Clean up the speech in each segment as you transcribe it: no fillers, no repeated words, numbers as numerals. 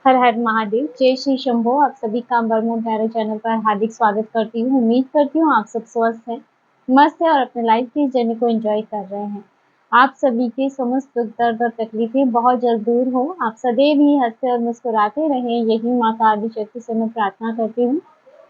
हर हर महादेव, जय श्री शंभो। आप सभी का बरमो भैरव चैनल पर हार्दिक स्वागत करती हूँ। उम्मीद करती हूँ आप सब स्वस्थ हैं, मस्त है और अपने लाइफ की जर्नी को एंजॉय कर रहे हैं। आप सभी के समस्त दुख दर्द और तकलीफें बहुत जल्द दूर हो। आप सदैव ही हंसते और मुस्कुराते रहें, यही माँ का आदिशक्ति से मैं प्रार्थना करती हूँ।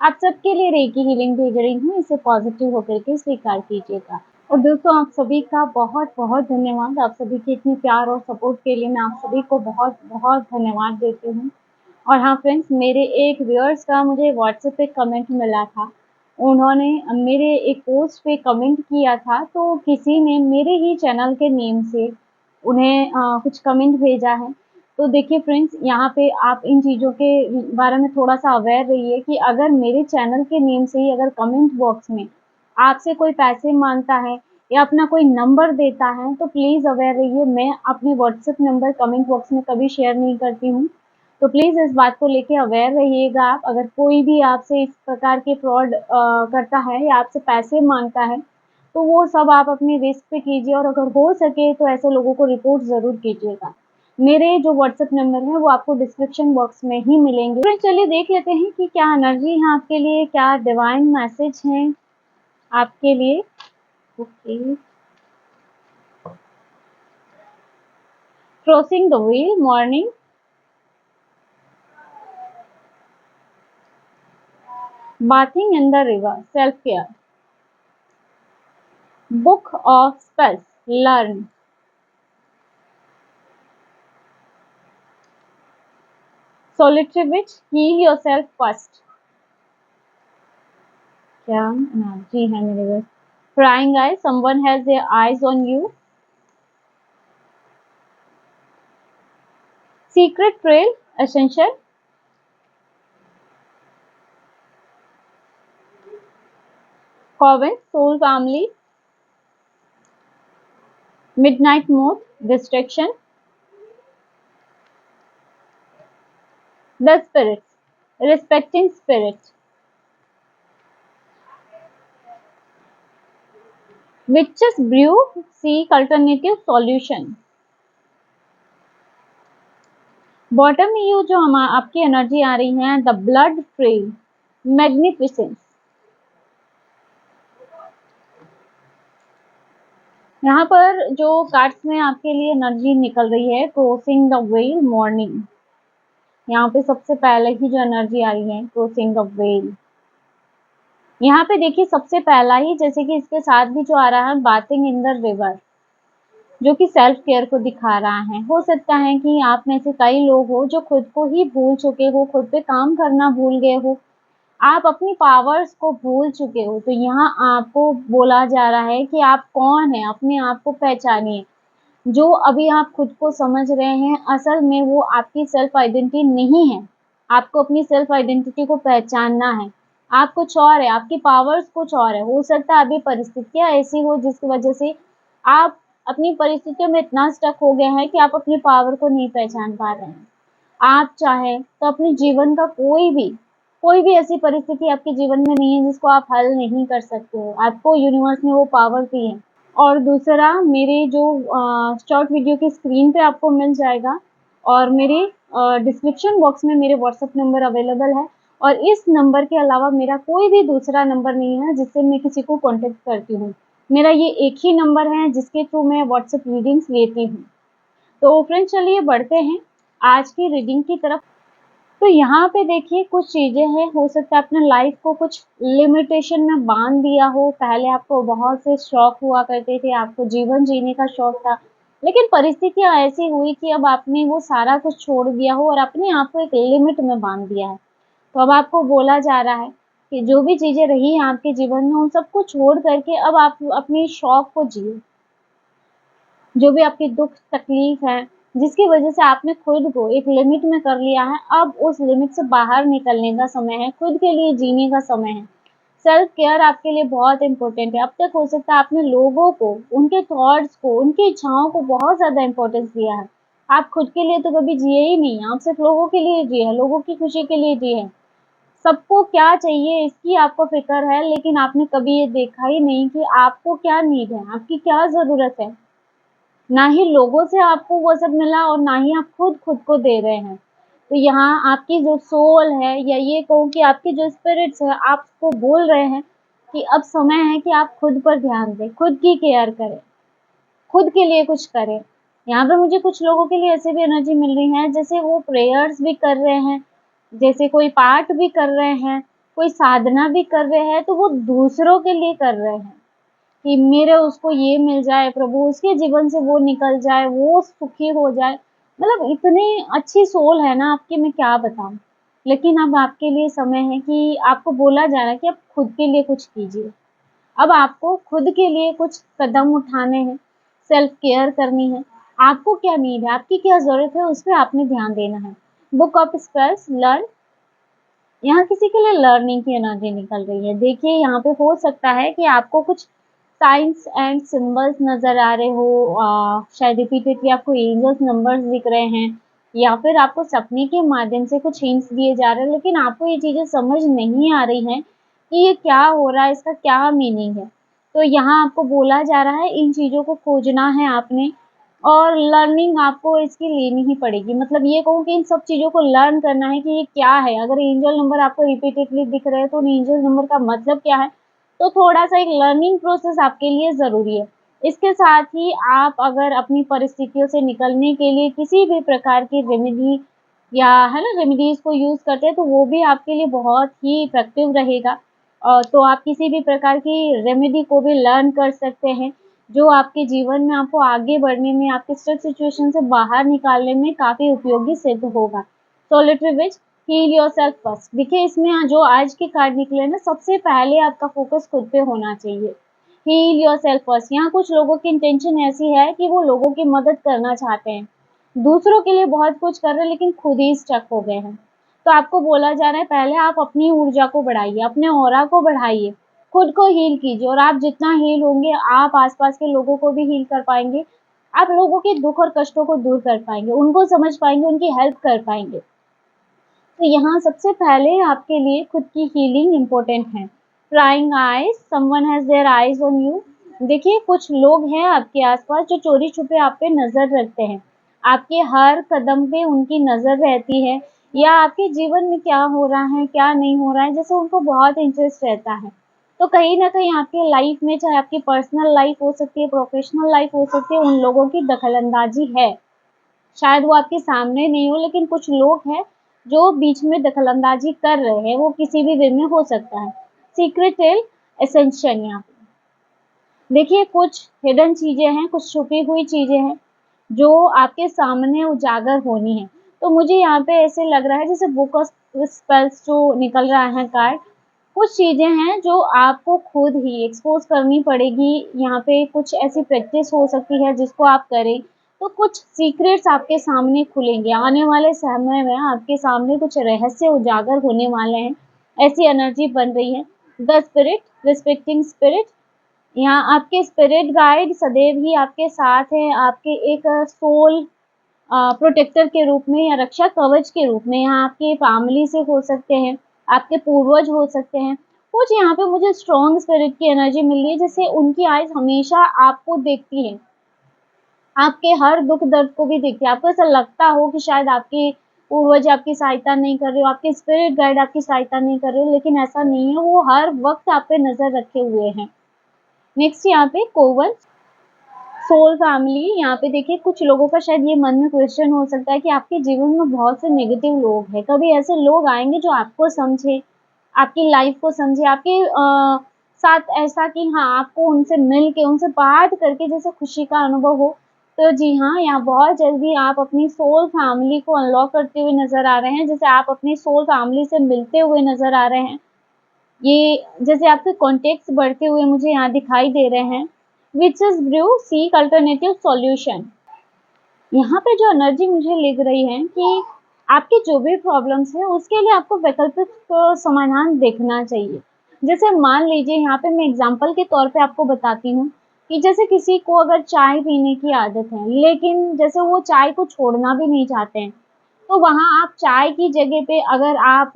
आप सबके लिए रेकी हीलिंग भेज रही हूँ, इसे पॉजिटिव होकर के स्वीकार कीजिएगा। और दोस्तों, आप सभी का बहुत बहुत धन्यवाद। आप सभी के इतने प्यार और सपोर्ट के लिए मैं आप सभी को बहुत बहुत धन्यवाद देती हूँ। और हाँ फ्रेंड्स, मेरे एक व्यूअर्स का मुझे व्हाट्सएप पे कमेंट मिला था। उन्होंने मेरे एक पोस्ट पे कमेंट किया था, तो किसी ने मेरे ही चैनल के नेम से उन्हें कुछ कमेंट भेजा है। तो देखिए फ्रेंड्स, यहाँ पे आप इन चीज़ों के बारे में थोड़ा-सा अवेयर रहिए कि अगर मेरे चैनल के नेम से ही अगर कमेंट बॉक्स में आपसे कोई पैसे माँगता है या अपना कोई नंबर देता है, तो प्लीज़ अवेयर रहिए। मैं अपने व्हाट्सएप नंबर कमेंट बॉक्स में कभी शेयर नहीं करती हूँ। तो प्लीज़ इस बात को लेके अवेयर रहिएगा आप। अगर कोई भी आपसे इस प्रकार के फ्रॉड करता है या आपसे पैसे माँगता है, तो वो सब आप अपनी रिस्क पे कीजिए और अगर हो सके तो ऐसे लोगों को रिपोर्ट ज़रूर कीजिएगा। मेरे जो व्हाट्सएप नंबर हैं वो आपको डिस्क्रिप्शन बॉक्स में ही मिलेंगे। तो चलिए देख लेते हैं कि क्या एनर्जी है आपके लिए, क्या डिवाइन मैसेज हैं आपके लिए। Okay, crossing the wheel morning, bathing in the river, self-care, book of spells, learn, solitary witch, heal yourself first. क्या एनर्जी है मेरे बस। Prying eye, someone has their eyes on you. Secret trail, essential. Coven, soul family. Midnight mood, distraction. The spirits, respecting spirit. Witches brew, seek alternative solution. Bottom में ये जो हम आपकी energy आ रही है, द ब्लड ट्रेल, मैग्निफिसेंस। यहाँ पर जो कार्ड्स में आपके लिए एनर्जी निकल रही है, क्रॉसिंग द वेल मॉर्निंग। यहाँ पे सबसे पहले की जो एनर्जी आ रही है, क्रॉसिंग द वेल। यहाँ पे देखिए सबसे पहला ही, जैसे कि इसके साथ भी जो आ रहा है, बाथिंग इन द रिवर, जो कि सेल्फ केयर को दिखा रहा है। हो सकता है कि आप में से कई लोग हो जो खुद को ही भूल चुके हो, खुद पे काम करना भूल गए हो, आप अपनी पावर्स को भूल चुके हो। तो यहाँ आपको बोला जा रहा है कि आप कौन है, अपने आप को पहचानिए। जो अभी आप खुद को समझ रहे हैं, असल में वो आपकी सेल्फ आइडेंटिटी नहीं है। आपको अपनी सेल्फ आइडेंटिटी को पहचानना है। आप कुछ और है, आपकी पावर्स कुछ और है। हो सकता है अभी परिस्थितियाँ ऐसी हो जिसकी वजह से आप अपनी परिस्थितियों में इतना स्टक हो गए हैं कि आप अपनी पावर को नहीं पहचान पा रहे हैं। आप चाहें तो अपने जीवन का कोई भी ऐसी परिस्थिति आपके जीवन में नहीं है जिसको आप हल नहीं कर सकते हो। आपको यूनिवर्स ने वो पावर दी है। और दूसरा, मेरे जो शॉर्ट वीडियो की स्क्रीन पे आपको मिल जाएगा और मेरे डिस्क्रिप्शन बॉक्स में मेरे व्हाट्सएप नंबर अवेलेबल है। और इस नंबर के अलावा मेरा कोई भी दूसरा नंबर नहीं है जिससे मैं किसी को कॉन्टेक्ट करती हूँ। मेरा ये एक ही नंबर है जिसके थ्रू मैं व्हाट्सएप रीडिंग्स लेती हूँ। तो फ्रेंड्स, चलिए बढ़ते हैं आज की रीडिंग की तरफ। तो यहाँ पे देखिए कुछ चीजें हैं, हो सकता है अपने लाइफ को कुछ लिमिटेशन में बांध दिया हो। पहले आपको बहुत से शौक हुआ करते थे, आपको जीवन जीने का शौक था, लेकिन परिस्थितियां ऐसी हुई कि अब आपने वो सारा कुछ छोड़ दिया हो और अपने आप को एक लिमिट में बांध दिया है। तो अब आपको बोला जा रहा है कि जो भी चीजें रही हैं आपके जीवन में, उन सबको छोड़ करके अब आप अपने शौक को जिए। जो भी आपकी दुख तकलीफ है, जिसकी वजह से आपने खुद को एक लिमिट में कर लिया है, अब उस लिमिट से बाहर निकलने का समय है, खुद के लिए जीने का समय है। सेल्फ केयर आपके लिए बहुत इंपॉर्टेंट है। अब तक हो सकता है आपने लोगों को, उनके थॉट्स को, उनकी इच्छाओं को बहुत ज़्यादा इम्पोर्टेंस दिया है। आप खुद के लिए तो कभी जिए ही नहीं, आप सिर्फ लोगों के लिए जिए हैं, लोगों की खुशी के लिए जिए हैं। सबको क्या चाहिए इसकी आपको फ़िक्र है, लेकिन आपने कभी ये देखा ही नहीं कि आपको क्या नीड है, आपकी क्या ज़रूरत है। ना ही लोगों से आपको वो सब मिला और ना ही आप खुद को दे रहे हैं। तो यहाँ आपकी जो सोल है या ये कहूँ कि आपकी जो स्पिरिट्स है आपको बोल रहे हैं कि अब समय है कि आप खुद पर ध्यान दें, खुद की केयर करें, खुद के लिए कुछ करें। यहाँ पे मुझे कुछ लोगों के लिए ऐसे भी एनर्जी मिल रही है जैसे वो प्रेयर्स भी कर रहे हैं, जैसे कोई पाठ भी कर रहे हैं, कोई साधना भी कर रहे हैं, तो वो दूसरों के लिए कर रहे हैं कि मेरे उसको ये मिल जाए प्रभु, उसके जीवन से वो निकल जाए, वो सुखी हो जाए। मतलब इतनी अच्छी सोल है ना आपकी, मैं क्या बताऊँ। लेकिन अब आपके लिए समय है कि आपको बोला जा रहा है कि आप खुद के लिए कुछ कीजिए। अब आपको खुद के लिए कुछ कदम उठाने हैं, सेल्फ केयर करनी है। आपको क्या नीड है, आपकी क्या ज़रूरत है, उस पे आपने ध्यान देना है। बुक ऑफ स्पेल्स लर्न, यहाँ किसी के लिए लर्निंग की एनर्जी निकल रही है। देखिए यहाँ पे हो सकता है कि आपको कुछ साइंस एंड सिंबल्स नज़र आ रहे हो, शायद रिपीटेडली आपको एंजल्स नंबर्स दिख रहे हैं या फिर आपको सपने के माध्यम से कुछ हिंट्स दिए जा रहे हैं, लेकिन आपको ये चीज़ें समझ नहीं आ रही हैं कि ये क्या हो रहा है, इसका क्या मीनिंग है। तो यहाँ आपको बोला जा रहा है इन चीज़ों को खोजना है आपने और लर्निंग आपको इसकी लेनी ही पड़ेगी। मतलब ये कहूँ कि इन सब चीज़ों को लर्न करना है कि ये क्या है। अगर एंजल नंबर आपको रिपीटेडली दिख रहे हैं तो उन एंजल नंबर का मतलब क्या है? तो थोड़ा-सा एक लर्निंग प्रोसेस आपके लिए ज़रूरी है। इसके साथ ही आप अगर अपनी परिस्थितियों से निकलने के लिए किसी भी प्रकार की रेमेडी या है ना रेमेडीज़ को यूज़ करते हैं तो वो भी आपके लिए बहुत ही इफ़ेक्टिव रहेगा। तो आप किसी भी प्रकार की रेमेडी को भी लर्न कर सकते हैं, जो आपके जीवन में आपको आगे बढ़ने में, आपके स्ट्रेस सिचुएशन से बाहर निकालने में काफ़ी उपयोगी सिद्ध होगा। सॉलिटरी विच हील योरसेल्फ फर्स्ट। देखिए इसमें जो आज के कार्ड निकले ना, सबसे पहले आपका फ़ोकस खुद पे होना चाहिए। Heal yourself first. यहाँ कुछ लोगों की इंटेंशन ऐसी है कि वो लोगों की मदद करना चाहते हैं, दूसरों के लिए बहुत कुछ कर रहे हैं लेकिन खुद ही स्टक हो गए हैं। तो आपको बोला जा रहा है पहले आप अपनी ऊर्जा को बढ़ाइए, अपने ऑरा को बढ़ाइए, खुद को हील कीजिए और आप जितना हील होंगे आप आस-पास के लोगों को भी हील कर पाएँगे। आप लोगों के दुःख और कष्टों को दूर कर पाएँगे, उनको समझ पाएँगे, उनकी हेल्प कर पाएँगे। तो यहाँ सबसे पहले आपके लिए खुद की हीलिंग इम्पोर्टेंट है। Prying eyes, someone has their eyes on you. देखिए कुछ लोग हैं आपके आस-पास जो चोरी-छुपे आप पे नज़र रखते हैं। आपके हर कदम पे उनकी नज़र रहती है या आपके जीवन में क्या हो रहा है, क्या नहीं हो रहा है, जैसे उनको बहुत इंटरेस्ट रहता है। तो कहीं न कहीं आपकी लाइफ़ में चाहे आपकी पर्सनल लाइफ़ हो सकती है, प्रोफ़ेशनल लाइफ़ हो सकती है, उन लोगों की दखल-अंदाज़ी है। शायद वो आपके सामने नहीं हो लेकिन कुछ लोग हैं जो बीच में दखल-अंदाज़ी कर रहे हैं, वो किसी भी वे में हो सकता है। सीक्रेट टेल एसेंशन यहाँ पे। देखिए कुछ हिडन चीज़ें हैं, कुछ छुपी हुई चीज़ें हैं, जो आपके सामने उजागर होनी है। तो मुझे यहाँ पे ऐसे लग रहा है जैसे बुक ऑफ स्पेल्स जो निकल रहा है कार्ड, कुछ चीज़ें हैं जो आपको खुद ही एक्सपोज़ करनी पड़ेगी। यहाँ पे कुछ ऐसी प्रैक्टिस हो सकती है जिसको आप करें, तो कुछ सीक्रेट्स आपके सामने खुलेंगे। आने वाले समय में आपके सामने कुछ रहस्य उजागर होने वाले हैं, ऐसी एनर्जी बन रही है। द स्पिरिट, रिस्पेक्टिंग स्पिरिट, यहाँ आपके स्पिरिट गाइड सदैव ही आपके साथ हैं, आपके एक सोल प्रोटेक्टर के रूप में या रक्षा कवच के रूप में। यहाँ आपकी फैमिली से हो सकते हैं, आपके पूर्वज हो सकते हैं। कुछ यहाँ पे मुझे स्ट्रॉन्ग स्पिरिट की एनर्जी मिल रही है, जैसे उनकी आइज़ हमेशा आपको देखती हैं, आपके हर दुःख दर्द को भी देखती है। आपको ऐसा लगता हो कि शायद आपके पूर्वज आपकी सहायता नहीं कर रहे हो, आपके स्पिरिट गाइड आपकी सहायता नहीं कर रहे हो, लेकिन ऐसा नहीं है, वो हर वक़्त आप पे नज़र रखे हुए हैं। नेक्स्ट यहाँ पे कोवन सोल फैमिली। यहाँ पे देखिए कुछ लोगों का शायद ये मन में क्वेश्चन हो सकता है कि आपके जीवन में बहुत से नेगेटिव लोग हैं। कभी ऐसे लोग आएँगे जो आपको समझे, आपकी लाइफ़ को समझे, आपके साथ ऐसा कि हाँ, आपको उनसे मिल के, उनसे बात करके जैसे खुशी का अनुभव हो। तो जी हाँ, यहाँ बहुत जल्दी आप अपनी सोल फैमिली को अनलॉक करते हुए नज़र आ रहे हैं। जैसे आप अपनी सोल फैमिली से मिलते हुए नज़र आ रहे हैं। ये जैसे आपके कॉन्टेक्ट्स बढ़ते हुए मुझे यहाँ दिखाई दे रहे हैं। Witches brew seek alternative solution. यहाँ पे जो एनर्जी मुझे लग रही है कि आपकी जो भी प्रॉब्लम्स हैं उसके लिए आपको वैकल्पिक समाधान देखना चाहिए। जैसे मान लीजिए यहाँ पे मैं एग्जांपल के तौर पे आपको बताती हूँ कि जैसे किसी को अगर चाय पीने की आदत है, लेकिन जैसे वो चाय को छोड़ना भी नहीं चाहते हैं, तो वहाँ आप चाय की जगह पे अगर आप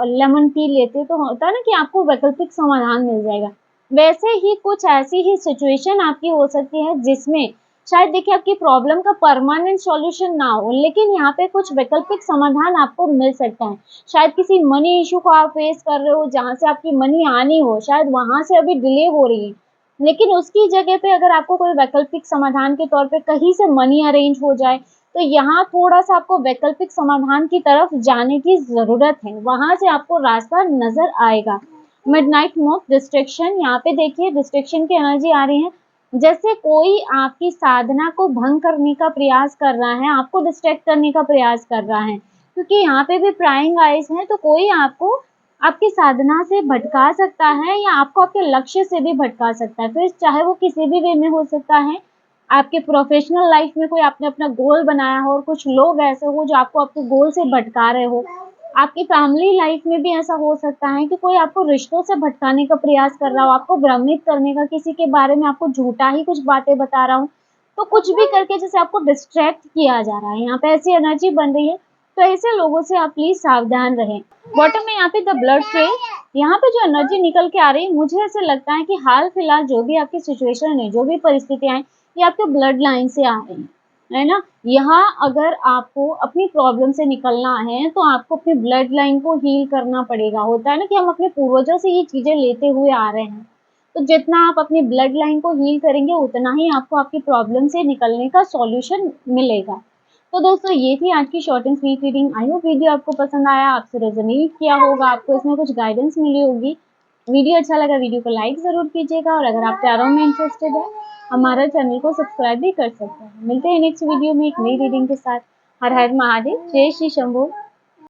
लेमन टी लेते तो होता है ना कि आपको वैकल्पिक समाधान मिल जाएगा। वैसे ही कुछ ऐसी ही सिचुएशन आपकी हो सकती है जिसमें शायद देखिए आपकी प्रॉब्लम का परमानेंट सॉल्यूशन ना हो, लेकिन यहाँ पे कुछ वैकल्पिक समाधान आपको मिल सकता है। शायद किसी मनी इशू को आप फेस कर रहे हो, जहाँ से आपकी मनी आनी हो, शायद वहां से अभी डिले हो रही है, लेकिन उसकी जगह पे अगर आपको कोई वैकल्पिक समाधान के तौर पे कहीं से मनी अरेंज हो जाए, तो यहाँ थोड़ा सा आपको वैकल्पिक समाधान की तरफ जाने की जरूरत है, वहां से आपको रास्ता नजर आएगा। मिडनाइट मॉक डिस्ट्रैक्शन, यहाँ पे देखिए डिस्ट्रैक्शन की एनर्जी आ रही है, जैसे कोई आपकी साधना को भंग करने का प्रयास कर रहा है, आपको डिस्ट्रैक्ट करने का प्रयास कर रहा है, क्योंकि यहाँ पे भी प्राइंग आइज है, तो कोई आपको आपकी साधना से भटका सकता है या आपको आपके लक्ष्य से भी भटका सकता है, फिर चाहे वो किसी भी वे में हो सकता है। आपके प्रोफेशनल लाइफ में कोई आपने अपना गोल बनाया हो और कुछ लोग ऐसे हो जो आपको आपके गोल से भटका रहे हो। आपकी फैमिली लाइफ में भी ऐसा हो सकता है कि कोई आपको रिश्तों से भटकाने का प्रयास कर रहा हो, आपको भ्रमित करने का, किसी के बारे में आपको झूठा ही कुछ बातें बता रहा हूँ, तो कुछ भी करके जैसे आपको डिस्ट्रैक्ट किया जा रहा है, यहाँ पे ऐसी एनर्जी बन रही है, तो ऐसे लोगों से आप प्लीज सावधान रहें। बॉटम में यहाँ पे द ब्लड फ्लो, यहाँ पे जो एनर्जी निकल के आ रही है, मुझे ऐसे लगता है कि हाल फिलहाल जो भी आपकी सिचुएशन है, जो भी परिस्थितियां हैं, ये आपके ब्लड लाइन से आ रही है ना। यहाँ अगर आपको अपनी प्रॉब्लम से निकलना है, तो आपको अपनी ब्लड लाइन को हील करना पड़ेगा। होता है ना कि हम अपने पूर्वजों से ये चीजें लेते हुए आ रहे हैं, तो जितना आप अपनी ब्लड लाइन को हील करेंगे, उतना ही आपको आपकी प्रॉब्लम से निकलने का सॉल्यूशन मिलेगा। तो दोस्तों ये थी आज की short and sweet reading. I hope video आपको पसंद आया, आपसे रेजोनेट किया होगा, आपको इसमें कुछ गाइडेंस मिली होगी। वीडियो अच्छा लगा, वीडियो को लाइक जरूर कीजिएगा, और अगर आप टैरो में इंटरेस्टेड है, हमारे चैनल को सब्सक्राइब भी कर सकते हैं। मिलते हैं नेक्स्ट वीडियो में एक नई रीडिंग के साथ। हर हर महादेव, जय श्री शंभू।